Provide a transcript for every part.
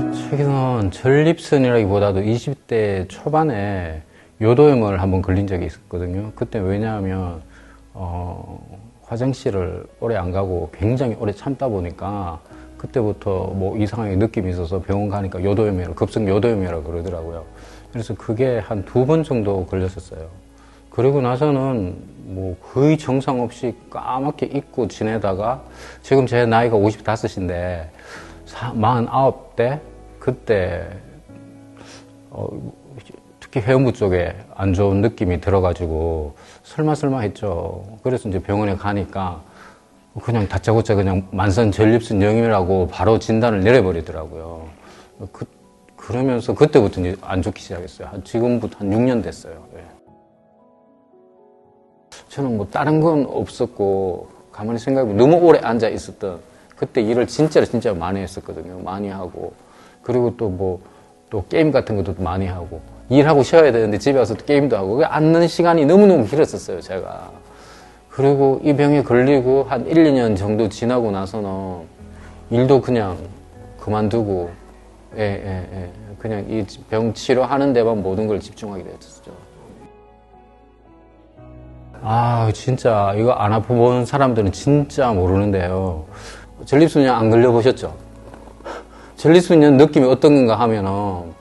최근은 전립선이라기보다도 20대 초반에 요도염을 한번 걸린 적이 있었거든요. 그때 왜냐하면 화장실을 오래 안 가고 굉장히 오래 참다 보니까 그때부터 뭐 이상하게 느낌이 있어서 병원 가니까 요도염이라, 급성 요도염이라고 그러더라고요. 그래서 그게 한 2번 정도 걸렸었어요. 그리고 나서는 뭐 거의 정상 없이 까맣게 잊고 지내다가 지금 제 나이가 55인데 49대 그때 특히 회음부 쪽에 안 좋은 느낌이 들어가지고 설마 했죠. 그래서 이제 병원에 가니까 그냥 다짜고짜 그냥 만성 전립선 영임이라고 바로 진단을 내려버리더라고요. 그러면서 그때부터 이제 안 좋기 시작했어요. 지금부터 한 6년 됐어요. 예. 저는 뭐 다른 건 없었고 가만히 생각해보면 너무 오래 앉아 있었던 그때 일을 진짜 많이 했었거든요. 많이 하고 그리고 또 게임 같은 것도 많이 하고 일하고 쉬어야 되는데 집에 와서 또 게임도 하고 앉는 시간이 너무너무 길었었어요. 제가. 그리고 이 병에 걸리고 한 1, 2년 정도 지나고 나서는 일도 그냥 그만두고 그냥 이 병 치료하는 데만 모든 걸 집중하게 됐었죠. 진짜 이거 안 아파본 사람들은 진짜 모르는데요. 전립선염 안 걸려보셨죠? 전립선염 느낌이 어떤 건가 하면은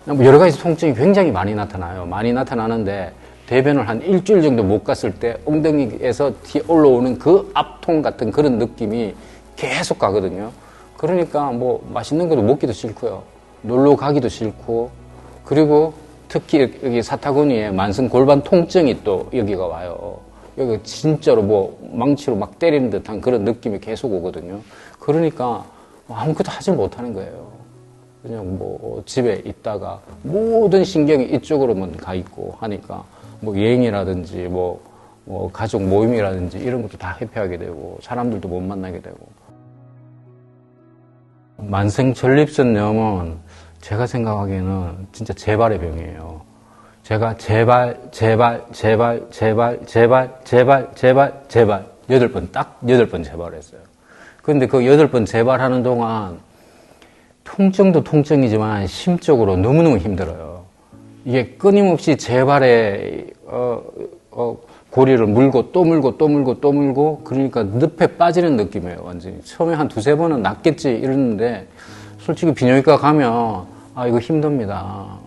여러 가지 통증이 굉장히 많이 나타나요. 많이 나타나는데 대변을 한 일주일 정도 못 갔을 때 엉덩이에서 뒤에 올라오는 그 압통 같은 그런 느낌이 계속 가거든요. 그러니까 뭐 맛있는 것도 먹기도 싫고요. 놀러 가기도 싫고 그리고 특히 여기 사타구니에 만성 골반 통증이 또 여기가 와요. 여기 진짜로 뭐 망치로 막 때리는 듯한 그런 느낌이 계속 오거든요. 그러니까 아무것도 하지 못하는 거예요. 그냥 뭐 집에 있다가 모든 신경이 이쪽으로만 가 있고 하니까 뭐 여행이라든지 뭐 가족 모임이라든지 이런 것도 다 회피하게 되고 사람들도 못 만나게 되고. 만성 전립선염은 제가 생각하기에는 진짜 재발의 병이에요. 제가 제발 8번, 딱 8번 재발했어요. 근데 그 8번 재발하는 동안 통증도 통증이지만 심적으로 너무너무 힘들어요. 이게 끊임없이 재발에 고리를 물고 또 물고 또 물고 또 물고 그러니까 늪에 빠지는 느낌이에요. 완전히 처음에 한 2-3번은 낫겠지 이러는데 솔직히 비뇨기과 가면 이거 힘듭니다.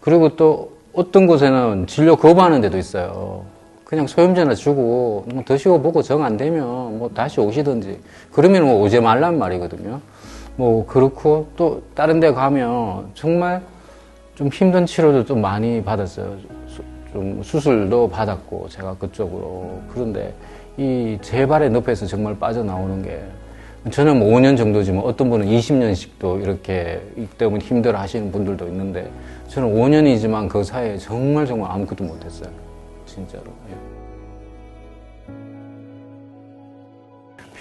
그리고 또 어떤 곳에는 진료 거부하는 데도 있어요. 그냥 소염제나 주고 뭐 드시고 보고 정 안 되면 뭐 다시 오시든지 그러면 뭐 오지 말란 말이거든요. 뭐 그렇고 또 다른 데 가면 정말 좀 힘든 치료도 좀 많이 받았어요. 좀 수술도 받았고 제가 그쪽으로. 그런데 이 재발의 늪에서 정말 빠져나오는 게 저는 뭐 5년 정도지만 어떤 분은 20년씩도 이렇게 이 때문에 힘들어 하시는 분들도 있는데 저는 5년이지만 그 사이에 정말 아무것도 못했어요. 진짜로.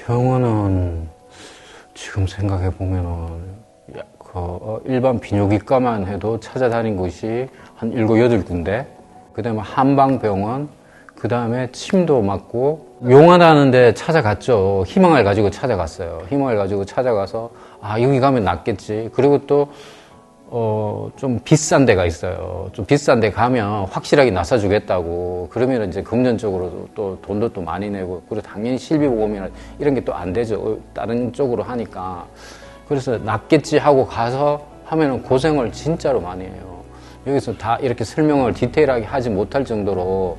병원은 지금 생각해 보면은 일반 비뇨기과만 해도 찾아다닌 곳이 한 7, 8군데, 그 다음에 한방병원, 그 다음에 침도 맞고 용하다는데 찾아갔죠. 희망을 가지고 찾아갔어요. 희망을 가지고 찾아가서 여기 가면 낫겠지. 그리고 또 좀 비싼 데가 있어요. 좀 비싼 데 가면 확실하게 나서주겠다고. 그러면 이제 금전적으로 또 돈도 또 많이 내고, 그리고 당연히 실비보험이나 이런 게 또 안 되죠. 다른 쪽으로 하니까. 그래서 낫겠지 하고 가서 하면은 고생을 진짜로 많이 해요. 여기서 다 이렇게 설명을 디테일하게 하지 못할 정도로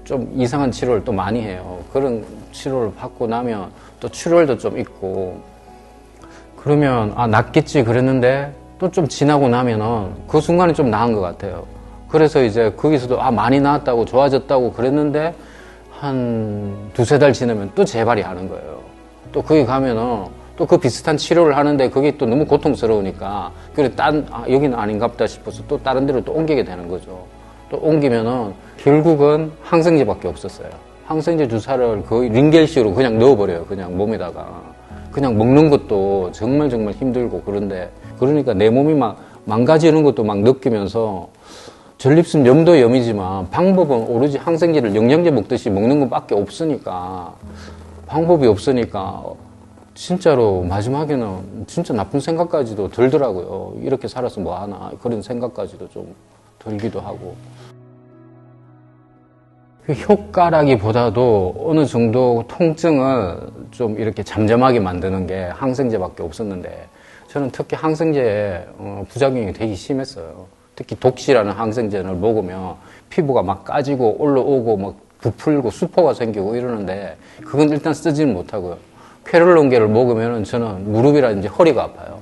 좀 이상한 치료를 또 많이 해요. 그런 치료를 받고 나면 또 출혈도 좀 있고, 그러면 낫겠지 그랬는데 또 좀 지나고 나면은 그 순간에 좀 나은 것 같아요. 그래서 이제 거기서도 많이 나았다고 좋아졌다고 그랬는데 한 2-3달 지나면 또 재발이 하는 거예요. 또 거기 가면은 또 그 비슷한 치료를 하는데 그게 또 너무 고통스러우니까 그래 여기는 아닌갑다 싶어서 또 다른 데로 또 옮기게 되는 거죠. 또 옮기면은 결국은 항생제밖에 없었어요. 항생제 주사를 거의 링겔식으로 그냥 넣어버려요. 그냥 몸에다가. 그냥 먹는 것도 정말 힘들고 그런데 그러니까 내 몸이 막 망가지는 것도 막 느끼면서 전립선 염도 염이지만 방법은 오로지 항생제를 영양제 먹듯이 먹는 것밖에 없으니까 방법이 없으니까 진짜로 마지막에는 진짜 나쁜 생각까지도 들더라고요. 이렇게 살아서 뭐 하나 그런 생각까지도 좀 들기도 하고. 효과라기보다도 어느 정도 통증을 좀 이렇게 잠잠하게 만드는 게 항생제밖에 없었는데, 저는 특히 항생제에 부작용이 되게 심했어요. 특히 독시라는 항생제를 먹으면 피부가 막 까지고 올라오고 막 부풀고 수포가 생기고 이러는데, 그건 일단 쓰지는 못하고요. 쾌롤론계를 먹으면 저는 무릎이라든지 허리가 아파요.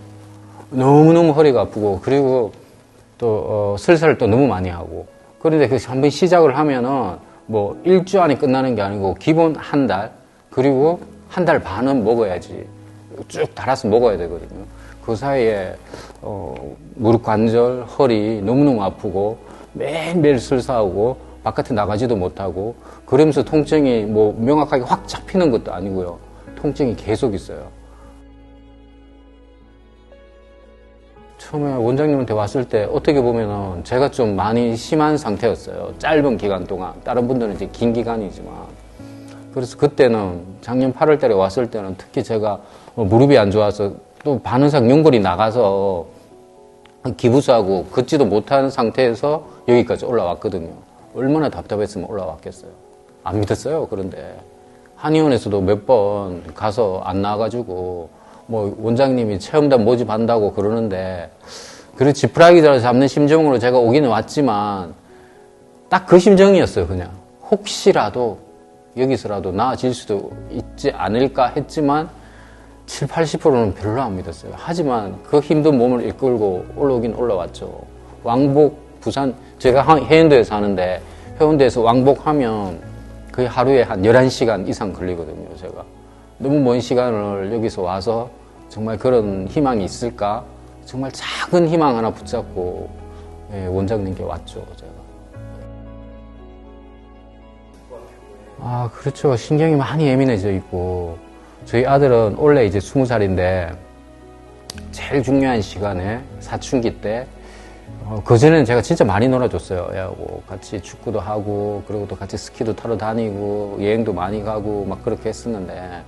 너무너무 허리가 아프고, 그리고 또 설사를 또 너무 많이 하고. 그런데 그 한번 시작을 하면은 뭐 일주 안에 끝나는 게 아니고 기본 한 달, 그리고 한 달 반은 먹어야지 쭉 달아서 먹어야 되거든요. 그 사이에 무릎 관절, 허리 너무너무 아프고 매일매일 설사하고 바깥에 나가지도 못하고, 그러면서 통증이 뭐 명확하게 확 잡히는 것도 아니고요. 통증이 계속 있어요. 처음에 원장님한테 왔을 때 어떻게 보면은 제가 좀 많이 심한 상태였어요. 짧은 기간 동안. 다른 분들은 이제 긴 기간이지만. 그래서 그때는 작년 8월 달에 왔을 때는 특히 제가 무릎이 안 좋아서 또 반은상 연골이 나가서 기부스하고 걷지도 못하는 상태에서 여기까지 올라왔거든요. 얼마나 답답했으면 올라왔겠어요. 안 믿었어요. 그런데 한의원에서도 몇 번 가서 안 나와가지고 뭐 원장님이 체험단 모집한다고 그러는데, 그리고 지푸라기를 잡는 심정으로 제가 오기는 왔지만 딱 그 심정이었어요. 그냥 혹시라도 여기서라도 나아질 수도 있지 않을까 했지만 7, 80%는 별로 안 믿었어요. 하지만 그 힘든 몸을 이끌고 올라오긴 올라왔죠. 왕복 부산, 제가 해운대에 사는데 해운대에서 왕복하면 거의 하루에 한 11시간 이상 걸리거든요. 제가 너무 먼 시간을 여기서 와서 정말 그런 희망이 있을까? 정말 작은 희망 하나 붙잡고 원장님께 왔죠, 제가. 그렇죠. 신경이 많이 예민해져 있고, 저희 아들은 원래 이제 20살인데 제일 중요한 시간에 사춘기 때, 그전에는 제가 진짜 많이 놀아줬어요. 애하고 같이 축구도 하고, 그리고 또 같이 스키도 타러 다니고, 여행도 많이 가고 막 그렇게 했었는데,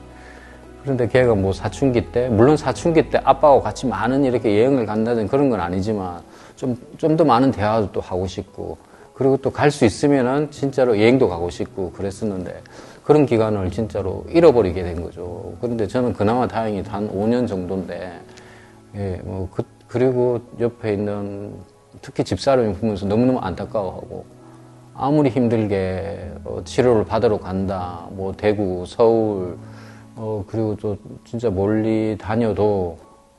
그런데 걔가 뭐 사춘기 때, 물론 사춘기 때 아빠하고 같이 많은 이렇게 여행을 간다든 그런 건 아니지만 좀 더 많은 대화도 또 하고 싶고, 그리고 또 갈 수 있으면은 진짜로 여행도 가고 싶고 그랬었는데, 그런 기간을 진짜로 잃어버리게 된 거죠. 그런데 저는 그나마 다행히 단 5년 정도인데, 그리고 옆에 있는 특히 집사람이 보면서 너무너무 안타까워하고, 아무리 힘들게 치료를 받으러 간다, 뭐 대구, 서울, 그리고 또 진짜 멀리 다녀도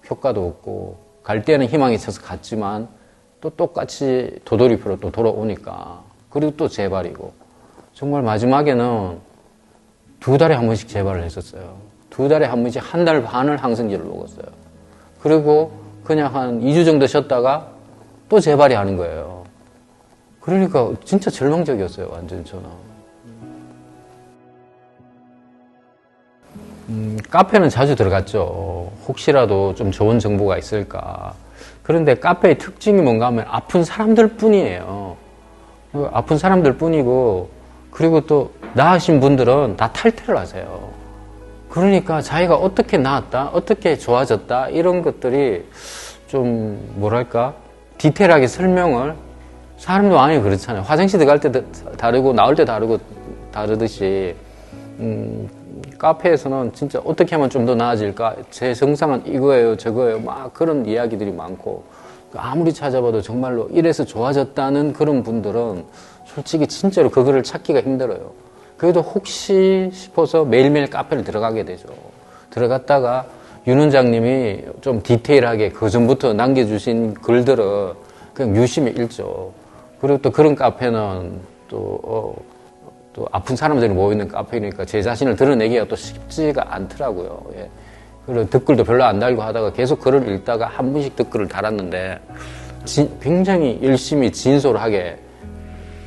효과도 없고, 갈 때는 희망이 있어서 갔지만 또 똑같이 도돌이표로 또 돌아오니까, 그리고 또 재발이고, 정말 마지막에는 2달에 한 번씩 재발을 했었어요. 2달에 한 번씩 한 달 반을 항생제를 먹었어요. 그리고 그냥 한 2주 정도 쉬었다가 또 재발이 하는 거예요. 그러니까 진짜 절망적이었어요, 완전 저는. 카페는 자주 들어갔죠. 혹시라도 좀 좋은 정보가 있을까. 그런데 카페의 특징이 뭔가 하면 아픈 사람들 뿐이에요. 아픈 사람들 뿐이고, 그리고 또 나으신 분들은 다 탈퇴를 하세요. 그러니까 자기가 어떻게 나았다, 어떻게 좋아졌다, 이런 것들이 좀 뭐랄까 디테일하게 설명을, 사람도 많이 그렇잖아요. 화장실 들어갈 때 다르고 나올 때 다르듯이 카페에서는 진짜 어떻게 하면 좀 더 나아질까, 제 증상은 이거예요 저거예요 막 그런 이야기들이 많고, 아무리 찾아봐도 정말로 이래서 좋아졌다는 그런 분들은 솔직히 진짜로 그거를 찾기가 힘들어요. 그래도 혹시 싶어서 매일매일 카페를 들어가게 되죠. 들어갔다가 윤 원장님이 좀 디테일하게 그 전부터 남겨주신 글들을 그냥 유심히 읽죠. 그리고 또 그런 카페는 또 아픈 사람들이 모이는 카페니까 제 자신을 드러내기가 또 쉽지가 않더라고요. 예. 그리고 댓글도 별로 안 달고 하다가 계속 글을 읽다가 한 번씩 댓글을 달았는데, 굉장히 열심히 진솔하게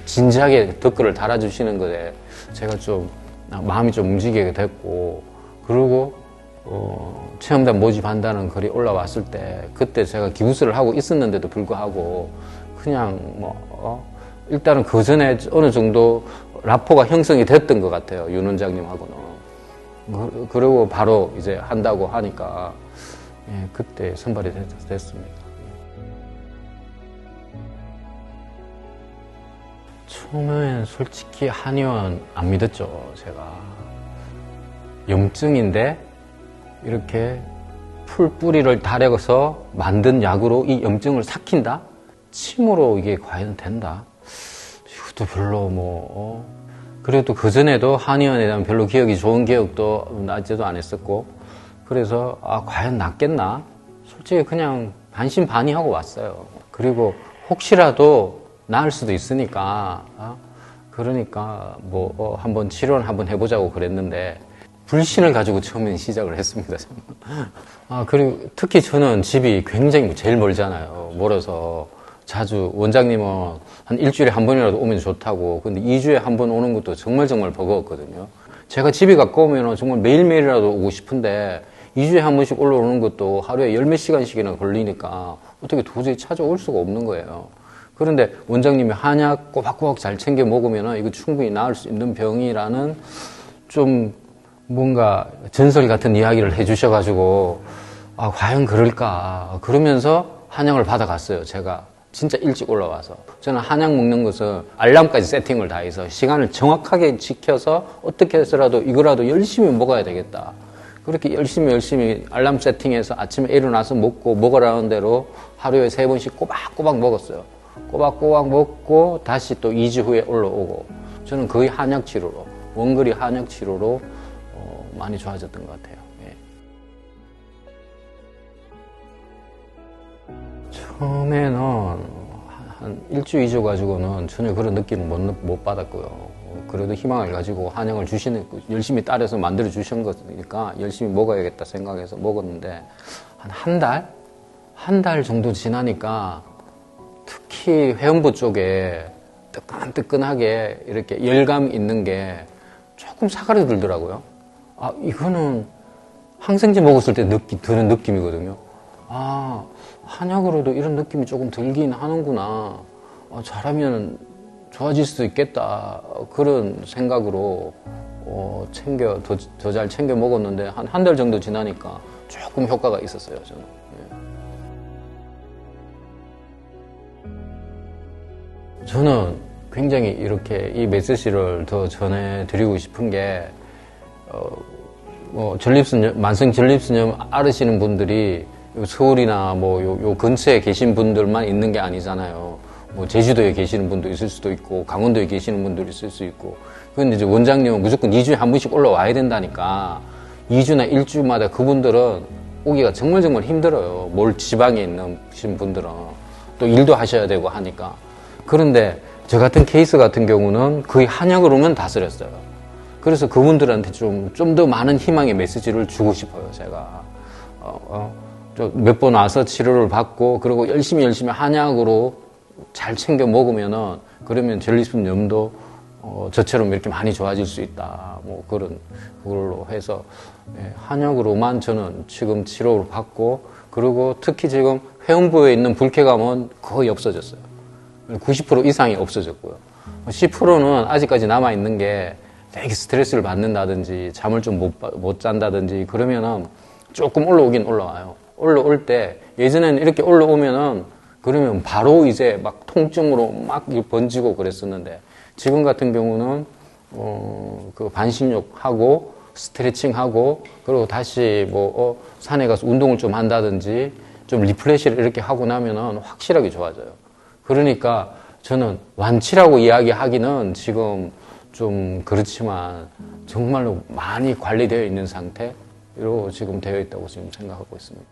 진지하게 댓글을 달아주시는 것에 제가 좀 마음이 좀 움직이게 됐고, 그리고 체험단 모집한다는 글이 올라왔을 때, 그때 제가 기부스를 하고 있었는데도 불구하고 그냥 일단은 그 전에 어느 정도 라포가 형성이 됐던 것 같아요, 윤 원장님하고는. 그리고 바로 이제 한다고 하니까, 예, 그때 선발이 됐습니다. 처음엔 솔직히 한의원 안 믿었죠, 제가. 염증인데, 이렇게 풀뿌리를 달여서 만든 약으로 이 염증을 삭힌다? 침으로 이게 과연 된다? 이것도 별로 그래도 그전에도 한의원에 대한 별로 기억이 좋은 기억도 나지도 않았었고, 그래서, 과연 낫겠나? 솔직히 그냥 반신반의하고 왔어요. 그리고 혹시라도 나을 수도 있으니까, 그러니까 한번 치료를 한번 해보자고 그랬는데, 불신을 가지고 처음엔 시작을 했습니다. 그리고 특히 저는 집이 굉장히 제일 멀잖아요. 멀어서 자주 원장님은 한 일주일에 한 번이라도 오면 좋다고. 근데 2주에 한 번 오는 것도 정말 버거웠거든요. 제가 집이 가까우면 정말 매일매일이라도 오고 싶은데 2주에 한 번씩 올라오는 것도 하루에 10몇 시간씩이나 걸리니까 어떻게 도저히 찾아올 수가 없는 거예요. 그런데 원장님이 한약 꼬박꼬박 잘 챙겨 먹으면 이거 충분히 나을 수 있는 병이라는 좀 뭔가 전설 같은 이야기를 해주셔가지고 과연 그럴까 그러면서 한약을 받아갔어요. 제가 진짜 일찍 올라와서 저는 한약 먹는 것을 알람까지 세팅을 다 해서 시간을 정확하게 지켜서 어떻게 해서라도 이거라도 열심히 먹어야 되겠다. 그렇게 열심히 알람 세팅해서 아침에 일어나서 먹으라는 대로 하루에 3번씩 꼬박꼬박 먹었어요. 꼬박꼬박 먹고 다시 또 2주 후에 올라오고 저는 거의 한약 치료로 원거리 한약 치료로 많이 좋아졌던 것 같아요. 예. 처음에는 한 1주, 2주 가지고는 전혀 그런 느낌을 못 받았고요. 그래도 희망을 가지고 한약을 열심히 따라서 만들어 주신 거니까 열심히 먹어야겠다 생각해서 먹었는데 한 달? 한 달 정도 지나니까 특히 회음부 쪽에 뜨끈뜨끈하게 이렇게 열감 있는 게 조금 사가려들더라고요. 이거는 항생제 먹었을 때 드는 느낌이거든요. 한약으로도 이런 느낌이 조금 들긴 하는구나. 잘하면 좋아질 수도 있겠다. 그런 생각으로 더 잘 챙겨 먹었는데 한 달 정도 지나니까 조금 효과가 있었어요, 저는. 예. 저는 굉장히 이렇게 이 메시지를 더 전해드리고 싶은 게 만성 전립선염 앓으시는 분들이 서울이나 요 근처에 계신 분들만 있는 게 아니잖아요. 제주도에 계시는 분도 있을 수도 있고, 강원도에 계시는 분도 있을 수 있고. 근데 이제 원장님은 무조건 2주에 한 번씩 올라와야 된다니까. 2주나 1주마다 그분들은 오기가 정말 힘들어요. 지방에 있는 분들은. 또 일도 하셔야 되고 하니까. 그런데 저 같은 케이스 같은 경우는 거의 한약으로만 다스렸어요. 그래서 그분들한테 좀 더 많은 희망의 메시지를 주고 싶어요, 제가. 몇 번 와서 치료를 받고, 그리고 열심히 한약으로 잘 챙겨 먹으면은, 그러면 전립선염도, 저처럼 이렇게 많이 좋아질 수 있다. 그걸로 해서, 한약으로만 저는 지금 치료를 받고, 그리고 특히 지금 회음부에 있는 불쾌감은 거의 없어졌어요. 90% 이상이 없어졌고요. 10%는 아직까지 남아있는 게, 되게 스트레스를 받는다든지 잠을 좀 못 잔다든지 그러면은 조금 올라오긴 올라와요. 올라올 때 예전에는 이렇게 올라오면은 그러면 바로 이제 막 통증으로 막 번지고 그랬었는데 지금 같은 경우는 그 반신욕하고 스트레칭하고 그리고 다시 산에 가서 운동을 좀 한다든지 좀 리프레시를 이렇게 하고 나면은 확실하게 좋아져요. 그러니까 저는 완치라고 이야기하기는 지금 좀 그렇지만 정말로 많이 관리되어 있는 상태로 지금 되어 있다고 지금 생각하고 있습니다.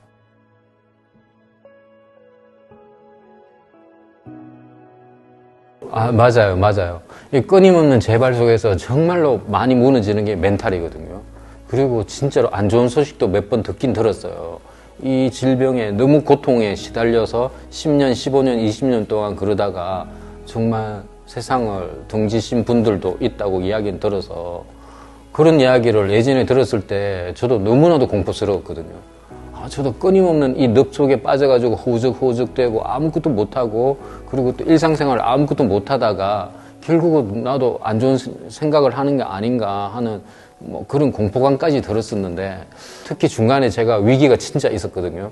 맞아요. 이 끊임없는 재발 속에서 정말로 많이 무너지는 게 멘탈이거든요. 그리고 진짜로 안 좋은 소식도 몇 번 듣긴 들었어요. 이 질병에 너무 고통에 시달려서 10년, 15년, 20년 동안 그러다가 정말 세상을 등지신 분들도 있다고 이야기는 들어서 그런 이야기를 예전에 들었을 때 저도 너무나도 공포스러웠거든요. 저도 끊임없는 이 늪 속에 빠져가지고 호적호적되고 아무것도 못하고 그리고 또 일상생활 아무것도 못하다가 결국은 나도 안 좋은 생각을 하는 게 아닌가 하는 뭐 그런 공포감까지 들었었는데, 특히 중간에 제가 위기가 진짜 있었거든요.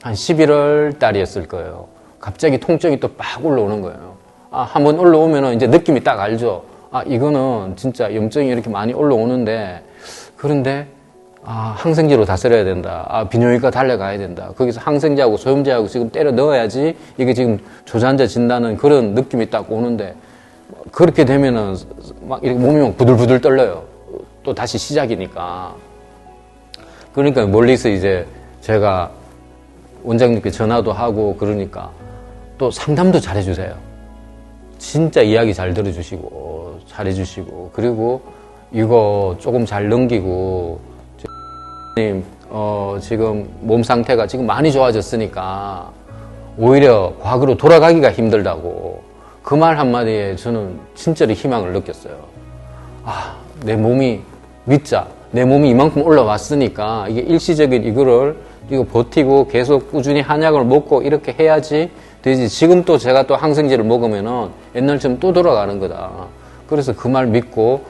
한 11월 달이었을 거예요. 갑자기 통증이 또 빡 올라오는 거예요. 한번 올라오면은 이제 느낌이 딱 알죠. 이거는 진짜 염증이 이렇게 많이 올라오는데, 그런데 항생제로 다스려야 된다. 비뇨기과 달려가야 된다. 거기서 항생제하고 소염제하고 지금 때려 넣어야지 이게 지금 조산자진다는 그런 느낌이 딱 오는데, 그렇게 되면은 막 이렇게 몸이 막 부들부들 떨려요. 또 다시 시작이니까. 그러니까 멀리서 이제 제가 원장님께 전화도 하고 그러니까 또 상담도 잘 해주세요. 진짜 이야기 잘 들어주시고 잘해주시고, 그리고 이거 조금 잘 넘기고 지금 몸 상태가 지금 많이 좋아졌으니까 오히려 과거로 돌아가기가 힘들다고, 그 말 한마디에 저는 진짜로 희망을 느꼈어요. 내 몸이 믿자. 내 몸이 이만큼 올라왔으니까 이게 일시적인 이거 버티고 계속 꾸준히 한약을 먹고 이렇게 해야지 되지. 지금 또 제가 또 항생제를 먹으면은 옛날처럼 또 돌아가는 거다. 그래서 그 말 믿고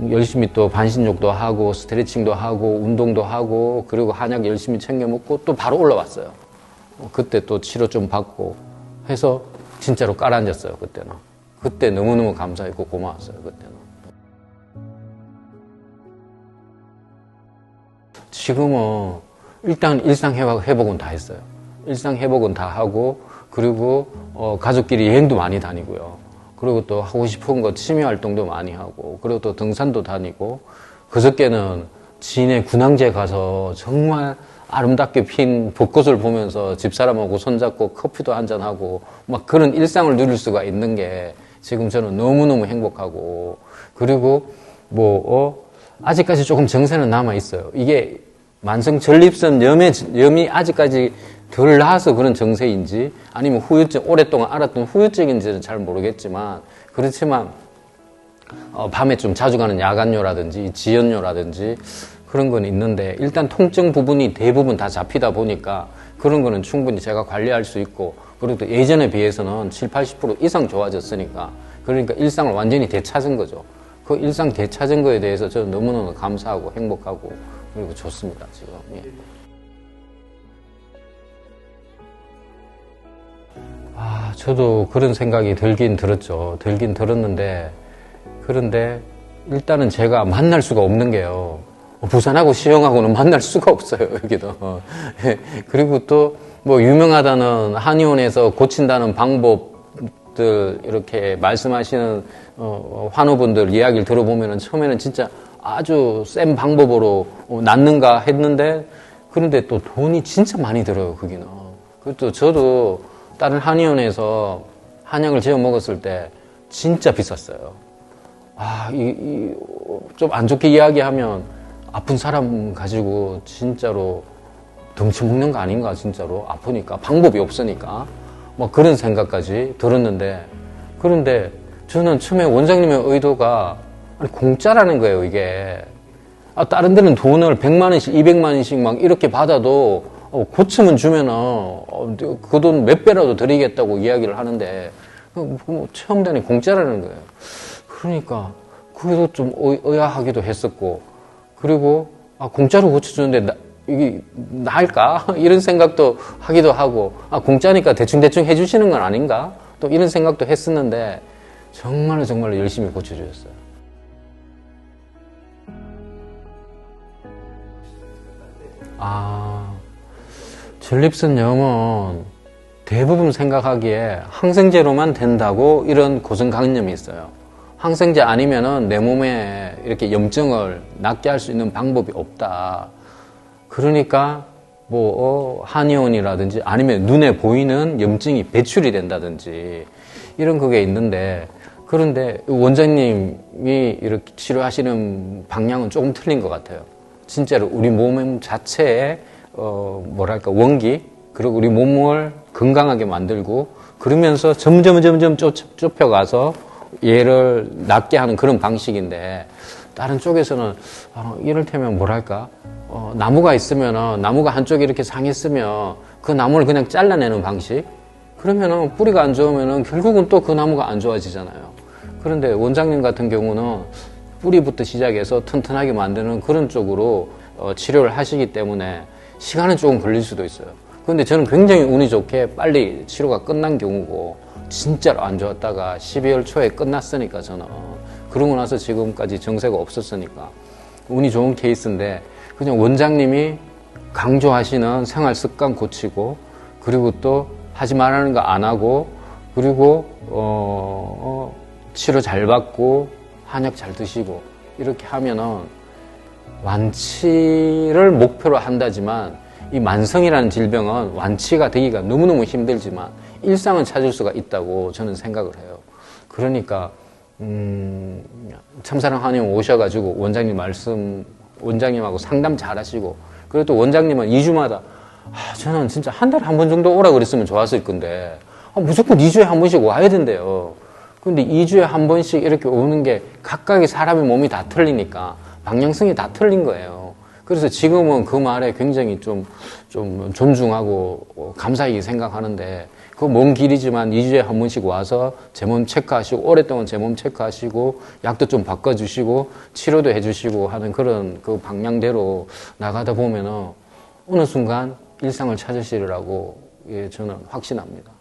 열심히 또 반신욕도 하고 스트레칭도 하고 운동도 하고, 그리고 한약 열심히 챙겨 먹고 또 바로 올라왔어요. 그때 또 치료 좀 받고 해서 진짜로 깔아앉았어요. 그때 너무너무 감사했고 고마웠어요. 그때는. 지금은 일단 일상 회복은 다 했어요. 일상 회복은 다 하고, 그리고 가족끼리 여행도 많이 다니고요. 그리고 또 하고 싶은 거 취미 활동도 많이 하고, 그리고 또 등산도 다니고, 그저께는 진해 군항제 가서 정말 아름답게 핀 벚꽃을 보면서 집사람하고 손잡고 커피도 한잔하고 막 그런 일상을 누릴 수가 있는 게 지금 저는 너무너무 행복하고, 그리고 아직까지 조금 정세는 남아 있어요. 이게 만성 전립선 염이 아직까지 덜 나아서 그런 정세인지, 아니면 후유증, 오랫동안 알았던 후유증인지는 잘 모르겠지만, 그렇지만 밤에 좀 자주 가는 야간요라든지 지연요라든지 그런 건 있는데, 일단 통증 부분이 대부분 다 잡히다 보니까 그런 거는 충분히 제가 관리할 수 있고, 그리고 또 예전에 비해서는 70-80% 이상 좋아졌으니까, 그러니까 일상을 완전히 되찾은 거죠. 그 일상 되찾은 거에 대해서 저는 너무너무 감사하고 행복하고 그리고 좋습니다, 지금. 예. 저도 그런 생각이 들긴 들었죠. 들긴 들었는데, 그런데 일단은 제가 만날 수가 없는 게요. 부산하고 시흥하고는 만날 수가 없어요, 여기도. 그리고 또 유명하다는 한의원에서 고친다는 방법들 이렇게 말씀하시는 환우분들 이야기를 들어보면은 처음에는 진짜 아주 센 방법으로 낫는가 했는데, 그런데 또 돈이 진짜 많이 들어요, 거기는. 그것도 저도 다른 한의원에서 한약을 지어 먹었을 때 진짜 비쌌어요. 좀 안 좋게 이야기하면 아픈 사람 가지고 진짜로 덩치 먹는 거 아닌가, 진짜로. 아프니까. 방법이 없으니까. 그런 생각까지 들었는데, 그런데 저는 처음에 원장님의 의도가 공짜라는 거예요, 이게. 다른 데는 돈을 100만 원씩, 200만 원씩 막 이렇게 받아도 고치면 주면은 그 돈 몇 배라도 드리겠다고 이야기를 하는데, 체험단이 공짜라는 거예요. 그러니까 그게도 좀 의아하기도 했었고, 그리고 공짜로 고쳐주는데 이게 나을까? 이런 생각도 하기도 하고, 공짜니까 대충대충 해주시는 건 아닌가? 또 이런 생각도 했었는데, 정말로 열심히 고쳐주셨어요. 전립선 염은 대부분 생각하기에 항생제로만 된다고 이런 고정관념이 있어요. 항생제 아니면은 내 몸에 이렇게 염증을 낫게 할 수 있는 방법이 없다. 그러니까 한의원이라든지 아니면 눈에 보이는 염증이 배출이 된다든지 이런 그게 있는데, 그런데 원장님이 이렇게 치료하시는 방향은 조금 틀린 것 같아요. 진짜로 우리 몸 자체의 원기, 그리고 우리 몸을 건강하게 만들고, 그러면서 점점 좁혀가서 얘를 낫게 하는 그런 방식인데, 다른 쪽에서는 이를테면 나무가 있으면 나무가 한쪽에 이렇게 상했으면 그 나무를 그냥 잘라내는 방식, 그러면은 뿌리가 안 좋으면은 결국은 또 그 나무가 안 좋아지잖아요. 그런데 원장님 같은 경우는 뿌리부터 시작해서 튼튼하게 만드는 그런 쪽으로 치료를 하시기 때문에 시간은 조금 걸릴 수도 있어요. 그런데 저는 굉장히 운이 좋게 빨리 치료가 끝난 경우고 진짜로 안 좋았다가 12월 초에 끝났으니까 저는 그러고 나서 지금까지 정세가 없었으니까 운이 좋은 케이스인데 그냥 원장님이 강조하시는 생활 습관 고치고 그리고 또 하지 말라는 거 안 하고 그리고 치료 잘 받고 한약 잘 드시고 이렇게 하면은 완치를 목표로 한다지만 이 만성이라는 질병은 완치가 되기가 너무너무 힘들지만 일상은 찾을 수가 있다고 저는 생각을 해요. 그러니까 참사랑 한의원 오셔가지고 원장님하고 상담 잘 하시고 그리고 또 원장님은 2주마다 저는 진짜 한 달에 한 번 정도 오라 그랬으면 좋았을 건데 무조건 2주에 한 번씩 와야 된대요. 근데 2주에 한 번씩 이렇게 오는 게 각각의 사람의 몸이 다 틀리니까 방향성이 다 틀린 거예요. 그래서 지금은 그 말에 굉장히 좀 존중하고 감사히 생각하는데 그 먼 길이지만 2주에 한 번씩 와서 제 몸 체크하시고 오랫동안 제 몸 체크하시고 약도 좀 바꿔주시고 치료도 해주시고 하는 그런 그 방향대로 나가다 보면은 어느 순간 일상을 찾으시리라고 저는 확신합니다.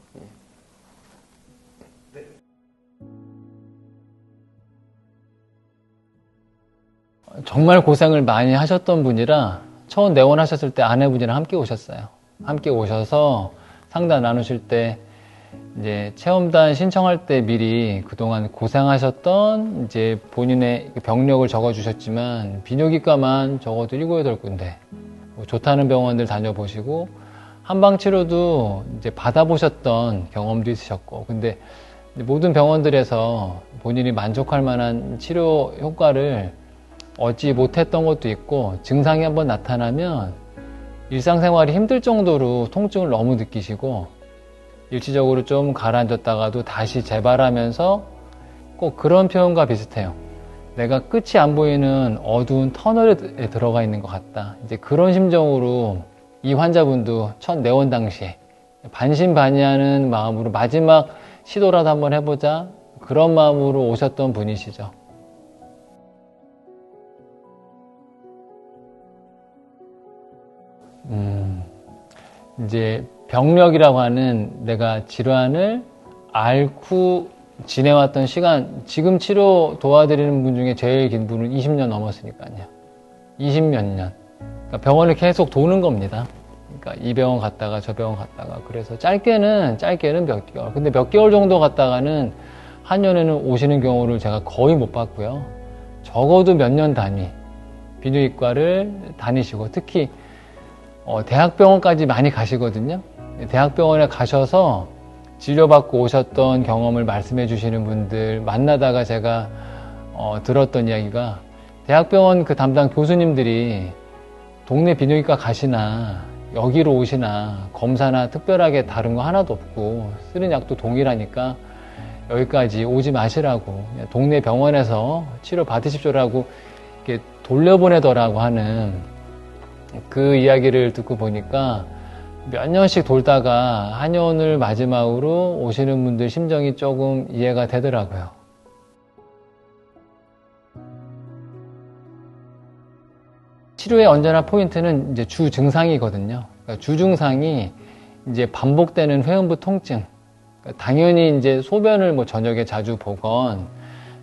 정말 고생을 많이 하셨던 분이라 처음 내원하셨을 때 아내분이랑 함께 오셨어요. 함께 오셔서 상담 나누실 때 이제 체험단 신청할 때 미리 그동안 고생하셨던 이제 본인의 병력을 적어주셨지만 비뇨기과만 적어도 7, 8군데 뭐 좋다는 병원들 다녀보시고 한방치료도 이제 받아보셨던 경험도 있으셨고 근데 모든 병원들에서 본인이 만족할 만한 치료 효과를 얻지 못했던 것도 있고 증상이 한번 나타나면 일상생활이 힘들 정도로 통증을 너무 느끼시고 일시적으로 좀 가라앉았다가도 다시 재발하면서 꼭 그런 표현과 비슷해요. 내가 끝이 안 보이는 어두운 터널에 들어가 있는 것 같다. 이제 그런 심정으로 이 환자분도 첫 내원 당시에 반신반의하는 마음으로 마지막 시도라도 한번 해보자 그런 마음으로 오셨던 분이시죠. 이제 병력이라고 하는 내가 질환을 앓고 지내왔던 시간, 지금 치료 도와드리는 분 중에 제일 긴 분은 20년 넘었으니까요. 20몇 년. 그러니까 병원을 계속 도는 겁니다. 그러니까 이 병원 갔다가 저 병원 갔다가. 그래서 짧게는 몇 개월. 근데 몇 개월 정도 갔다가는 한년에는 오시는 경우를 제가 거의 못 봤고요. 적어도 몇 년 단위 비뇨기과를 다니시고 특히 대학병원까지 많이 가시거든요. 대학병원에 가셔서 진료받고 오셨던 경험을 말씀해 주시는 분들 만나다가 제가 들었던 이야기가 대학병원 그 담당 교수님들이 동네 비뇨기과 가시나 여기로 오시나 검사나 특별하게 다른 거 하나도 없고 쓰는 약도 동일하니까 여기까지 오지 마시라고 동네 병원에서 치료 받으십시오라고 이렇게 돌려보내더라고 하는 그 이야기를 듣고 보니까 몇 년씩 돌다가 한의원을 마지막으로 오시는 분들 심정이 조금 이해가 되더라고요. 치료의 언제나 포인트는 이제 주 증상이거든요. 그러니까 주 증상이 이제 반복되는 회음부 통증. 그러니까 당연히 이제 소변을 뭐 저녁에 자주 보건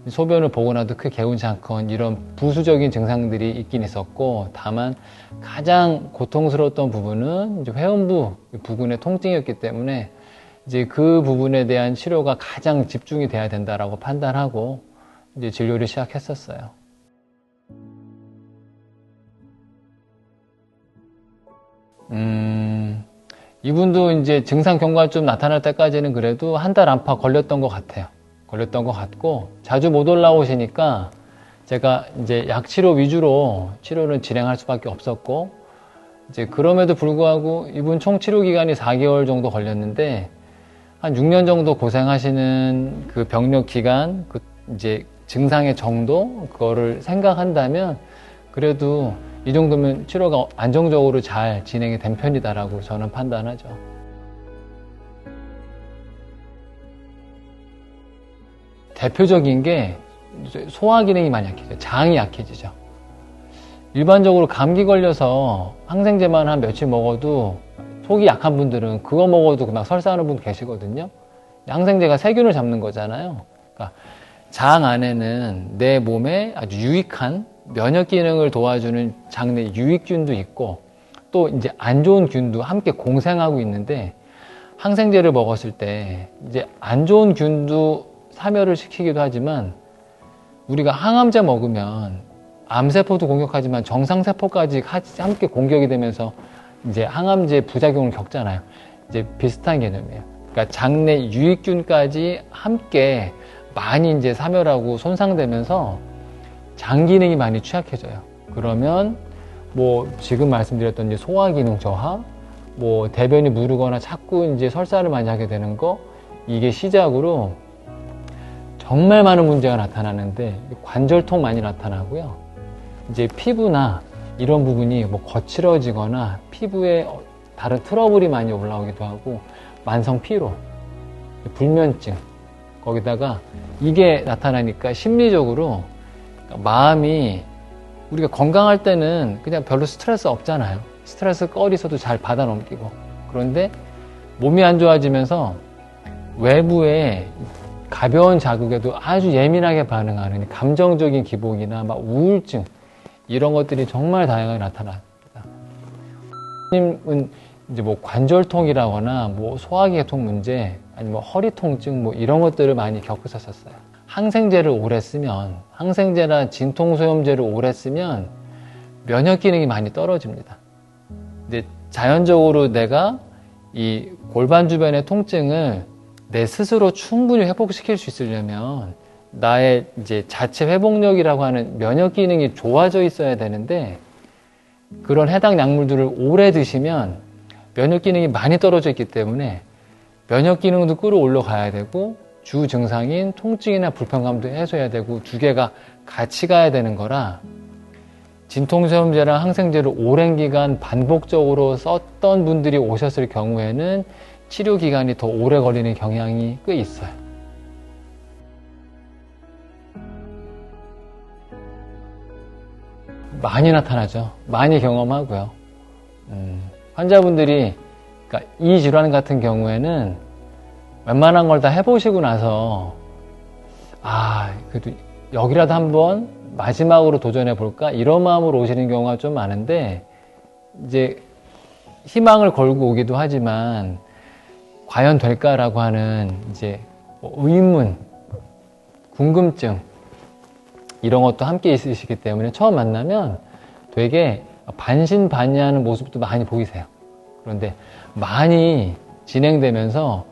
소변을 보고 나도 크게 개운치 않건 이런 부수적인 증상들이 있긴 있었고 다만 가장 고통스러웠던 부분은 이제 회음부 부근의 통증이었기 때문에 이제 그 부분에 대한 치료가 가장 집중이 돼야 된다라고 판단하고 이제 진료를 시작했었어요. 이분도 이제 증상 경과가 좀 나타날 때까지는 그래도 한 달 안팎 걸렸던 것 같아요. 걸렸던 것 같고 자주 못 올라오시니까 제가 이제 약치료 위주로 치료를 진행할 수밖에 없었고 이제 그럼에도 불구하고 이분 총 치료 기간이 4개월 정도 걸렸는데 한 6년 정도 고생하시는 그 병력 기간, 그 이제 증상의 정도 그거를 생각한다면 그래도 이 정도면 치료가 안정적으로 잘 진행이 된 편이다라고 저는 판단하죠. 대표적인 게 소화 기능이 많이 약해져요. 장이 약해지죠. 일반적으로 감기 걸려서 항생제만 한 며칠 먹어도 속이 약한 분들은 그거 먹어도 막 설사하는 분 계시거든요. 항생제가 세균을 잡는 거잖아요. 그러니까 장 안에는 내 몸에 아주 유익한 면역 기능을 도와주는 장내 유익균도 있고 또 이제 안 좋은 균도 함께 공생하고 있는데 항생제를 먹었을 때 이제 안 좋은 균도 사멸을 시키기도 하지만 우리가 항암제 먹으면 암세포도 공격하지만 정상세포까지 함께 공격이 되면서 이제 항암제 부작용을 겪잖아요. 이제 비슷한 개념이에요. 그러니까 장내 유익균까지 함께 많이 이제 사멸하고 손상되면서 장 기능이 많이 취약해져요. 그러면 뭐 지금 말씀드렸던 이제 소화 기능 저하, 뭐 대변이 무르거나 자꾸 이제 설사를 많이 하게 되는 거, 이게 시작으로 정말 많은 문제가 나타나는데 관절통 많이 나타나고요. 이제 피부나 이런 부분이 뭐 거칠어지거나 피부에 다른 트러블이 많이 올라오기도 하고 만성 피로, 불면증, 거기다가 이게 나타나니까 심리적으로 마음이 우리가 건강할 때는 그냥 별로 스트레스 없잖아요. 스트레스 꺼리서도 잘 받아 넘기고. 그런데 몸이 안 좋아지면서 외부에 가벼운 자극에도 아주 예민하게 반응하는 감정적인 기복이나 막 우울증 이런 것들이 정말 다양하게 나타납니다. 님은 이제 뭐 관절통이라거나 뭐 소화기계통 문제 아니면 뭐 허리 통증 뭐 이런 것들을 많이 겪으셨었어요. 항생제를 오래 쓰면 항생제나 진통소염제를 오래 쓰면 면역 기능이 많이 떨어집니다. 이제 자연적으로 내가 이 골반 주변의 통증을 내 스스로 충분히 회복시킬 수 있으려면 나의 이제 자체 회복력이라고 하는 면역 기능이 좋아져 있어야 되는데 그런 해당 약물들을 오래 드시면 면역 기능이 많이 떨어져 있기 때문에 면역 기능도 끌어올려 가야 되고 주 증상인 통증이나 불편감도 해소해야 되고 두 개가 같이 가야 되는 거라 진통소염제랑 항생제를 오랜 기간 반복적으로 썼던 분들이 오셨을 경우에는 치료 기간이 더 오래 걸리는 경향이 꽤 있어요. 많이 나타나죠. 많이 경험하고요. 환자분들이 그러니까 이 질환 같은 경우에는 웬만한 걸 다 해보시고 나서 그래도 여기라도 한번 마지막으로 도전해볼까 이런 마음으로 오시는 경우가 좀 많은데 이제 희망을 걸고 오기도 하지만 과연 될까라고 하는 이제 의문, 궁금증 이런 것도 함께 있으시기 때문에 처음 만나면 되게 반신반의하는 모습도 많이 보이세요. 그런데 많이 진행되면서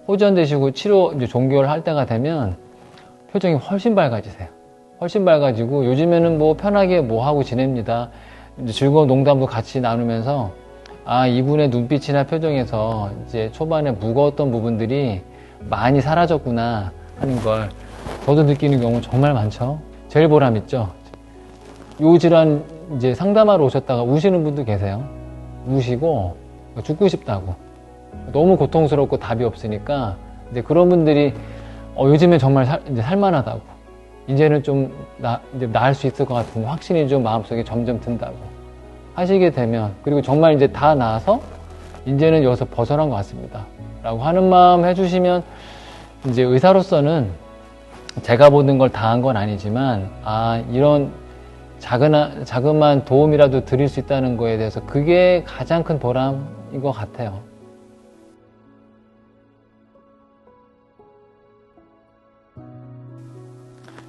호전되시고 치료 이제 종결 할 때가 되면 표정이 훨씬 밝아지세요. 훨씬 밝아지고 요즘에는 뭐 편하게 뭐 하고 지냅니다. 이제 즐거운 농담도 같이 나누면서 이분의 눈빛이나 표정에서 이제 초반에 무거웠던 부분들이 많이 사라졌구나 하는 걸 저도 느끼는 경우 정말 많죠. 제일 보람 있죠. 요 질환 이제 상담하러 오셨다가 우시는 분도 계세요. 우시고 죽고 싶다고. 너무 고통스럽고 답이 없으니까 이제 그런 분들이 요즘에 정말 이제 살만하다고. 이제는 좀 이제 나을 수 있을 것 같은 확신이 좀 마음속에 점점 든다고 하시게 되면 그리고 정말 이제 다 나아서 이제는 여기서 벗어난 것 같습니다. 라고 하는 마음 해주시면 이제 의사로서는 제가 모든 걸 다 한 건 아니지만 이런 자그마한 도움이라도 드릴 수 있다는 거에 대해서 그게 가장 큰 보람인 것 같아요.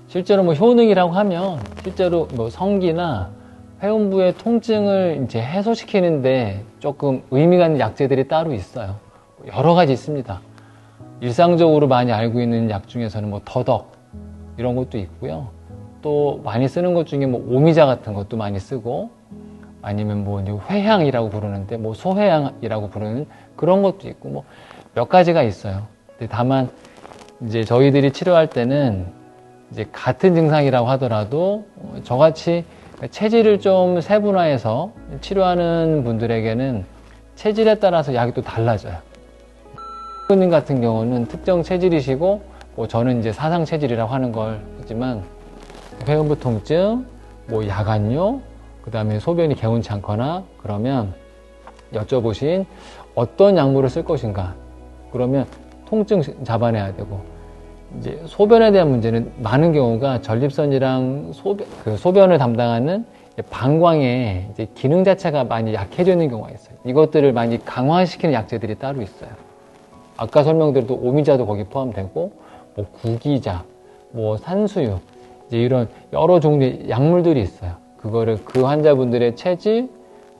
실제로 뭐 효능이라고 하면 실제로 뭐 성기나 회음부의 통증을 이제 해소시키는데 조금 의미가 있는 약재들이 따로 있어요. 여러 가지 있습니다. 일상적으로 많이 알고 있는 약 중에서는 뭐 더덕 이런 것도 있고요. 또 많이 쓰는 것 중에 뭐 오미자 같은 것도 많이 쓰고 아니면 뭐 회향이라고 부르는데 뭐 소회향이라고 부르는 그런 것도 있고 뭐 몇 가지가 있어요. 근데 다만 이제 저희들이 치료할 때는 이제 같은 증상이라고 하더라도 저같이 체질을 좀 세분화해서 치료하는 분들에게는 체질에 따라서 약이 또 달라져요. 님 같은 경우는 특정 체질이시고 저는 이제 사상 체질이라고 하는 걸 하지만 회음부 통증, 뭐 야간요, 그 다음에 소변이 개운치 않거나 그러면 여쭤보신 어떤 약물을 쓸 것인가. 그러면 통증 잡아내야 되고, 이제 소변에 대한 문제는 많은 경우가 전립선이랑 소변을 담당하는 방광의 이제 기능 자체가 많이 약해져 있는 경우가 있어요. 이것들을 많이 강화시키는 약제들이 따로 있어요. 아까 설명드린 오미자도 거기 포함되고, 뭐 구기자, 뭐 산수유, 이제 이런 여러 종류의 약물들이 있어요. 그거를 그 환자분들의 체질,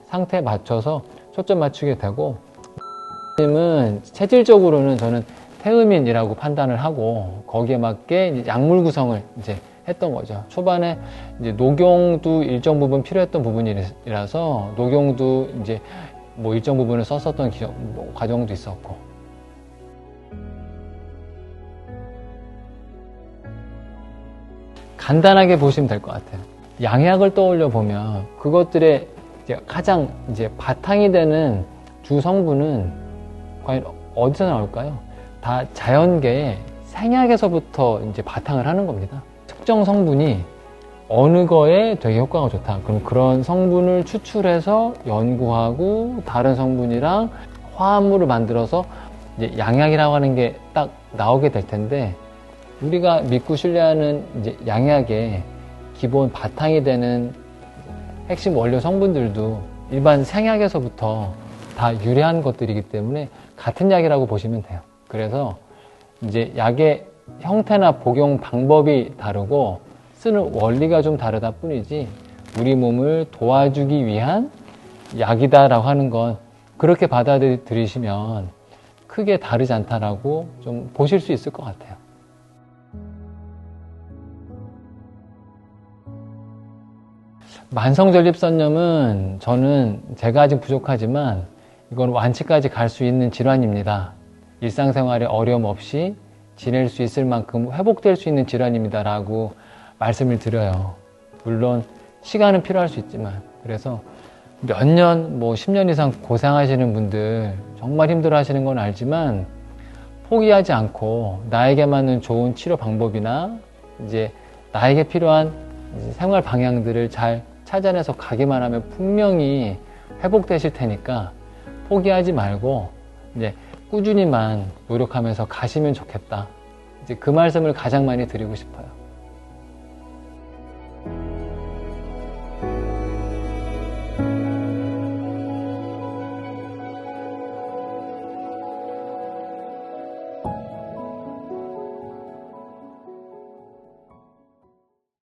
상태에 맞춰서 초점 맞추게 되고, 은 체질적으로는 저는 태음인이라고 판단을 하고 거기에 맞게 약물 구성을 이제 했던 거죠. 초반에 이제 녹용도 일정 부분 필요했던 부분이라서 녹용도 이제 뭐 일정 부분을 썼었던 과정도 있었고. 간단하게 보시면 될 것 같아요. 양약을 떠올려 보면 그것들의 이제 가장 이제 바탕이 되는 주 성분은 과연 어디서 나올까요? 다 자연계의 생약에서부터 이제 바탕을 하는 겁니다. 특정 성분이 어느 거에 되게 효과가 좋다. 그럼 그런 성분을 추출해서 연구하고 다른 성분이랑 화합물을 만들어서 이제 양약이라고 하는 게 딱 나오게 될 텐데, 우리가 믿고 신뢰하는 이제 양약의 기본 바탕이 되는 핵심 원료 성분들도 일반 생약에서부터 다 유래한 것들이기 때문에 같은 약이라고 보시면 돼요. 그래서 이제 약의 형태나 복용 방법이 다르고 쓰는 원리가 좀 다르다 뿐이지 우리 몸을 도와주기 위한 약이다라고 하는 건 그렇게 받아들이시면 크게 다르지 않다라고 좀 보실 수 있을 것 같아요. 만성전립선염은 저는 제가 아직 부족하지만 이건 완치까지 갈 수 있는 질환입니다. 일상생활에 어려움 없이 지낼 수 있을 만큼 회복될 수 있는 질환입니다 라고 말씀을 드려요. 물론 시간은 필요할 수 있지만, 그래서 몇 년, 뭐 10년 이상 고생하시는 분들 정말 힘들어 하시는 건 알지만 포기하지 않고 나에게 맞는 좋은 치료 방법이나 이제 나에게 필요한 생활 방향들을 잘 찾아내서 가기만 하면 분명히 회복되실 테니까 포기하지 말고 이제 꾸준히만 노력하면서 가시면 좋겠다. 이제 그 말씀을 가장 많이 드리고 싶어요.